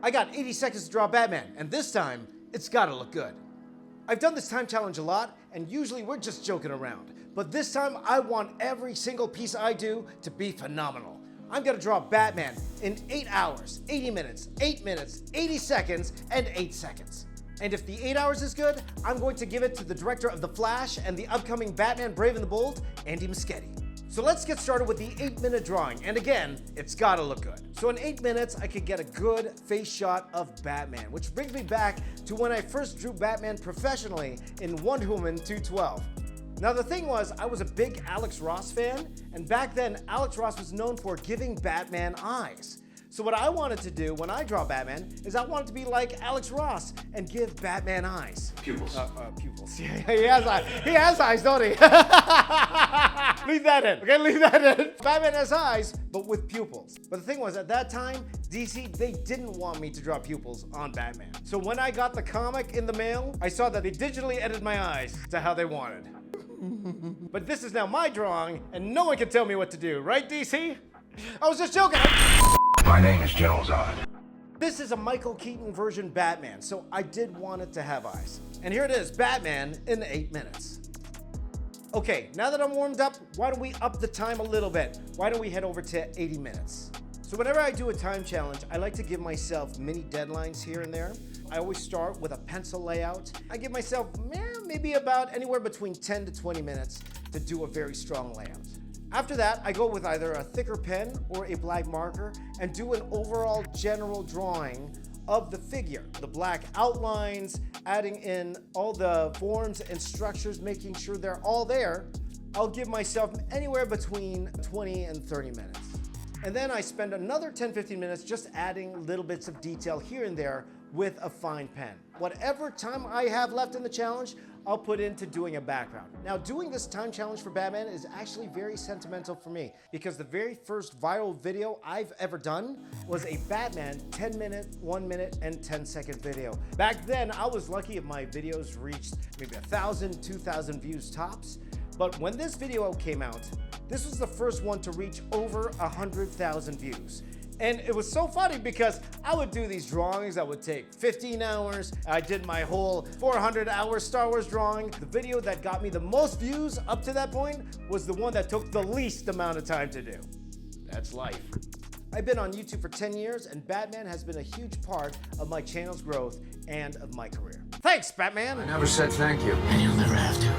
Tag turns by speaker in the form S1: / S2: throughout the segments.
S1: I got 80 seconds to draw Batman, and this time, it's gotta look good. I've done this time challenge a lot, and usually we're just joking around. But this time, I want every single piece I do to be phenomenal. I'm gonna draw Batman in 8 hours, 80 minutes, 8 minutes, 80 seconds, and 8 seconds. And if the 8 hours is good, I'm going to give it to the director of The Flash and the upcoming Batman Brave and the Bold, Andy Muschietti. So let's get started with the 8-minute drawing. And again, it's gotta look good. So in 8 minutes, I could get a good face shot of Batman, which brings me back to when I first drew Batman professionally in Wonder Woman 212. Now the thing was, I was a big Alex Ross fan, and back then, Alex Ross was known for giving Batman eyes. So what I wanted to do when I draw Batman is I wanted to be like Alex Ross and give Batman eyes.
S2: Pupils.
S1: Pupils. Yeah, he has eyes. He has eyes, don't he? Leave that in, okay? Leave that in. Batman has eyes, but with pupils. But the thing was, at that time, DC, they didn't want me to draw pupils on Batman. So when I got the comic in the mail, I saw that they digitally edited my eyes to how they wanted. But this is now my drawing, and no one can tell me what to do, right, DC? I was just joking.
S2: My name is General Zod.
S1: This is a Michael Keaton version Batman, so I did want it to have eyes. And here it is, Batman in 8 minutes. Okay, now that I'm warmed up, why don't we up the time a little bit? Why don't we head over to 80 minutes? So whenever I do a time challenge, I like to give myself mini deadlines here and there. I always start with a pencil layout. I give myself maybe about anywhere between 10 to 20 minutes to do a very strong layout. After that, I go with either a thicker pen or a black marker and do an overall general drawing of the figure. The black outlines, adding in all the forms and structures, making sure they're all there. I'll give myself anywhere between 20 and 30 minutes. And then I spend another 10-15 minutes just adding little bits of detail here and there with a fine pen. Whatever time I have left in the challenge, I'll put into doing a background. Now, doing this time challenge for Batman is actually very sentimental for me because the very first viral video I've ever done was a Batman 10-minute, 1-minute, and 10-second video. Back then, I was lucky if my videos reached maybe 1,000, 2,000 views tops. But when this video came out, this was the first one to reach over 100,000 views. And it was so funny because I would do these drawings that would take 15 hours. I did my whole 400-hour Star Wars drawing. The video that got me the most views up to that point was the one that took the least amount of time to do. That's life. I've been on YouTube for 10 years, and Batman has been a huge part of my channel's growth and of my career. Thanks, Batman!
S2: I never said thank you. And you'll never have to.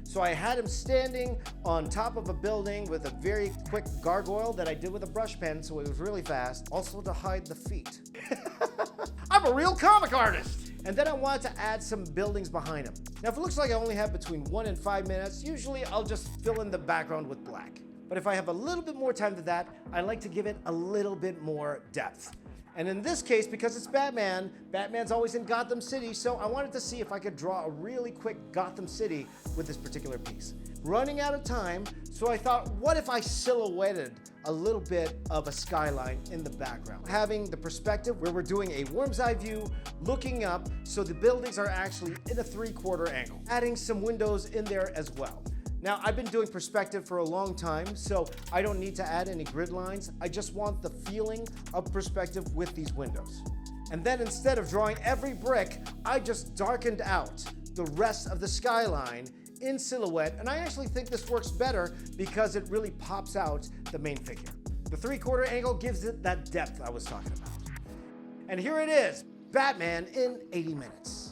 S1: So I had him standing on top of a building with a very quick gargoyle that I did with a brush pen, so it was really fast. Also to hide the feet. I'm a real comic artist! And then I wanted to add some buildings behind him. Now, if it looks like I only have between 1 and 5 minutes, usually I'll just fill in the background with black. But if I have a little bit more time than that, I like to give it a little bit more depth. And in this case, because it's Batman, Batman's always in Gotham City, so I wanted to see if I could draw a really quick Gotham City with this particular piece. Running out of time, so I thought, what if I silhouetted a little bit of a skyline in the background? Having the perspective where we're doing a worm's eye view, looking up, so the buildings are actually in a 3/4 angle. Adding some windows in there as well. Now, I've been doing perspective for a long time, so I don't need to add any grid lines. I just want the feeling of perspective with these windows. And then instead of drawing every brick, I just darkened out the rest of the skyline in silhouette, and I actually think this works better because it really pops out the main figure. The 3/4 angle gives it that depth I was talking about. And here it is, Batman in 80 minutes.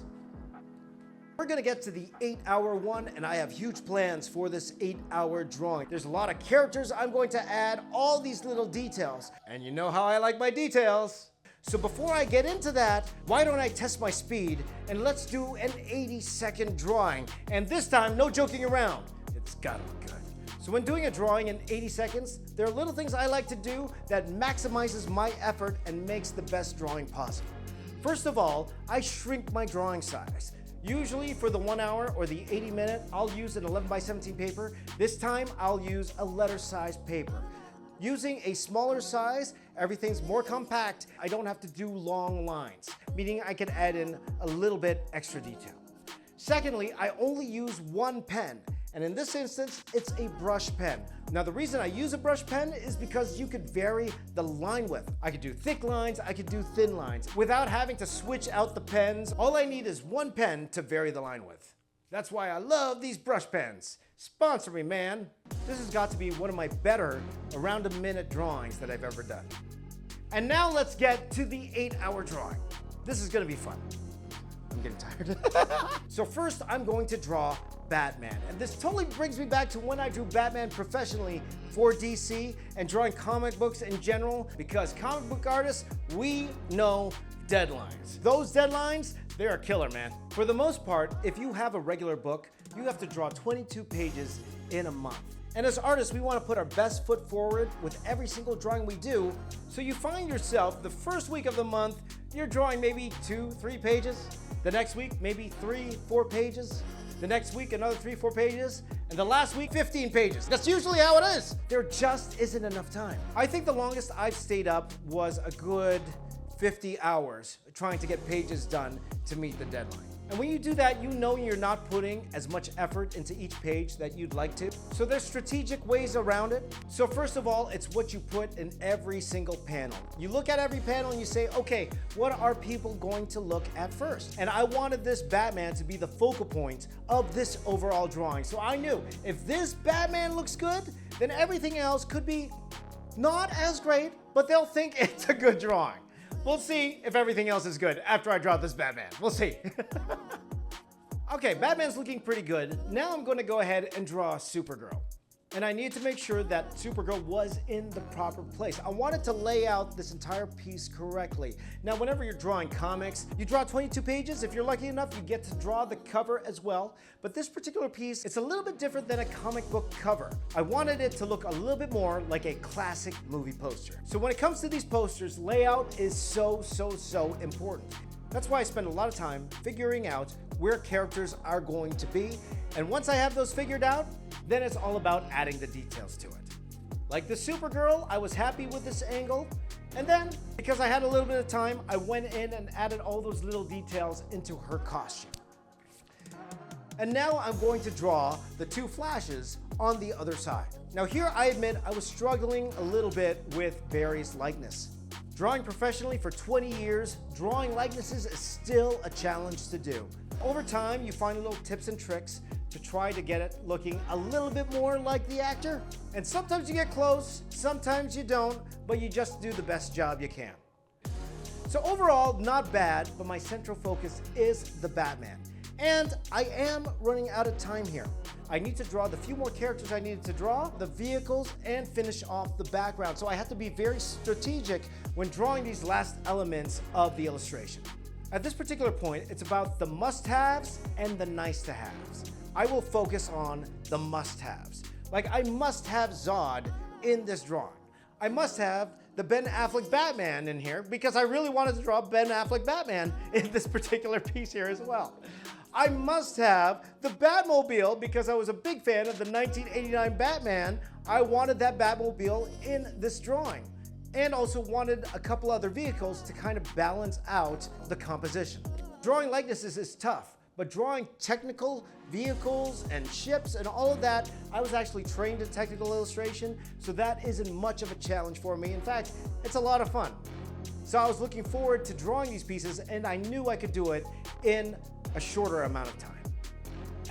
S1: We're gonna get to the 8-hour one, and I have huge plans for this 8-hour drawing. There's a lot of characters I'm going to add, all these little details, and you know how I like my details. So before I get into that, why don't I test my speed, and let's do an 80-second drawing. And this time, no joking around. It's gotta look good. So when doing a drawing in 80 seconds, there are little things I like to do that maximizes my effort and makes the best drawing possible. First of all, I shrink my drawing size. Usually for the 1 hour or the 80 minute, I'll use an 11x17 paper. This time I'll use a letter size paper. Using a smaller size, everything's more compact. I don't have to do long lines, meaning I can add in a little bit extra detail. Secondly, I only use one pen, And in this instance, it's a brush pen. Now the reason I use a brush pen is because you could vary the line width. I could do thick lines, I could do thin lines. Without having to switch out the pens, all I need is one pen to vary the line width. That's why I love these brush pens. Sponsor me, man. This has got to be one of my better around a minute drawings that I've ever done. And now let's get to the 8-hour drawing. This is gonna be fun. I'm getting tired. So first, I'm going to draw Batman. And this totally brings me back to when I drew Batman professionally for DC and drawing comic books in general, because comic book artists, we know deadlines. Those deadlines, they are killer, man. For the most part, if you have a regular book, you have to draw 22 pages in a month. And as artists, we want to put our best foot forward with every single drawing we do. So you find yourself the first week of the month, you're drawing maybe 2-3 pages. The next week, maybe 3-4 pages. The next week, another 3-4 pages. And the last week, 15 pages. That's usually how it is. There just isn't enough time. I think the longest I've stayed up was a good 50 hours trying to get pages done to meet the deadline. And when you do that, you know you're not putting as much effort into each page that you'd like to. So there's strategic ways around it. So first of all, it's what you put in every single panel. You look at every panel and you say, okay, what are people going to look at first? And I wanted this Batman to be the focal point of this overall drawing. So I knew if this Batman looks good, then everything else could be not as great, but they'll think it's a good drawing. We'll see if everything else is good after I draw this Batman. We'll see. Okay, Batman's looking pretty good. Now I'm going to go ahead and draw Supergirl. And I need to make sure that Supergirl was in the proper place. I wanted to lay out this entire piece correctly. Now, whenever you're drawing comics, you draw 22 pages. If you're lucky enough, you get to draw the cover as well. But this particular piece, it's a little bit different than a comic book cover. I wanted it to look a little bit more like a classic movie poster. So when it comes to these posters, layout is so important. That's why I spend a lot of time figuring out where characters are going to be. And once I have those figured out, then it's all about adding the details to it. Like the Supergirl, I was happy with this angle. And then, because I had a little bit of time, I went in and added all those little details into her costume. And now I'm going to draw the two Flashes on the other side. Now here, I admit I was struggling a little bit with Barry's likeness. Drawing professionally for 20 years, drawing likenesses is still a challenge to do. Over time, you find little tips and tricks to try to get it looking a little bit more like the actor. And sometimes you get close, sometimes you don't, but you just do the best job you can. So overall, not bad, but my central focus is the Batman. And I am running out of time here. I need to draw the few more characters I needed to draw, the vehicles, and finish off the background. So I have to be very strategic when drawing these last elements of the illustration. At this particular point, it's about the must-haves and the nice-to-haves. I will focus on the must-haves. Like, I must have Zod in this drawing. I must have the Ben Affleck Batman in here because I really wanted to draw Ben Affleck Batman in this particular piece here as well. I must have the Batmobile because I was a big fan of the 1989 Batman. I wanted that Batmobile in this drawing, and also wanted a couple other vehicles to kind of balance out the composition. Drawing likenesses is tough, but drawing technical vehicles and ships and all of that, I was actually trained in technical illustration, so that isn't much of a challenge for me. In fact, it's a lot of fun. So I was looking forward to drawing these pieces, and I knew I could do it in a shorter amount of time.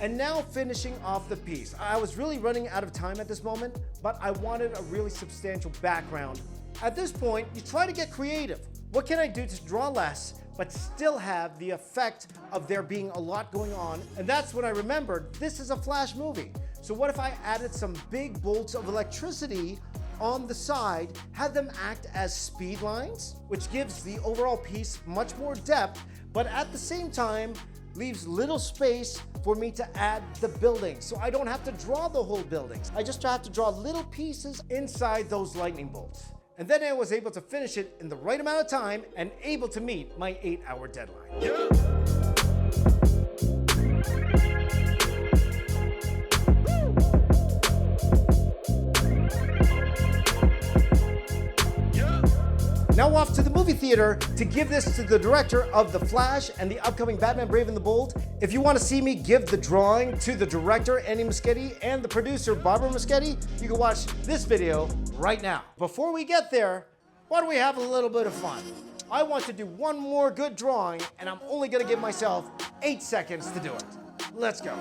S1: And now finishing off the piece. I was really running out of time at this moment, but I wanted a really substantial background. At this point, you try to get creative. What can I do to draw less, but still have the effect of there being a lot going on? And that's when I remembered this is a Flash movie. So what if I added some big bolts of electricity on the side, had them act as speed lines, which gives the overall piece much more depth, but at the same time, leaves little space for me to add the buildings. So I don't have to draw the whole buildings. I just have to draw little pieces inside those lightning bolts. And then I was able to finish it in the right amount of time and able to meet my 8-hour deadline. Yeah. Now off to the movie theater to give this to the director of The Flash and the upcoming Batman Brave and the Bold. If you want to see me give the drawing to the director, Andy Muschietti, and the producer, Barbara Muschietti, you can watch this video right now. Before we get there, why don't we have a little bit of fun? I want to do one more good drawing, and I'm only going to give myself 8 seconds to do it. Let's go.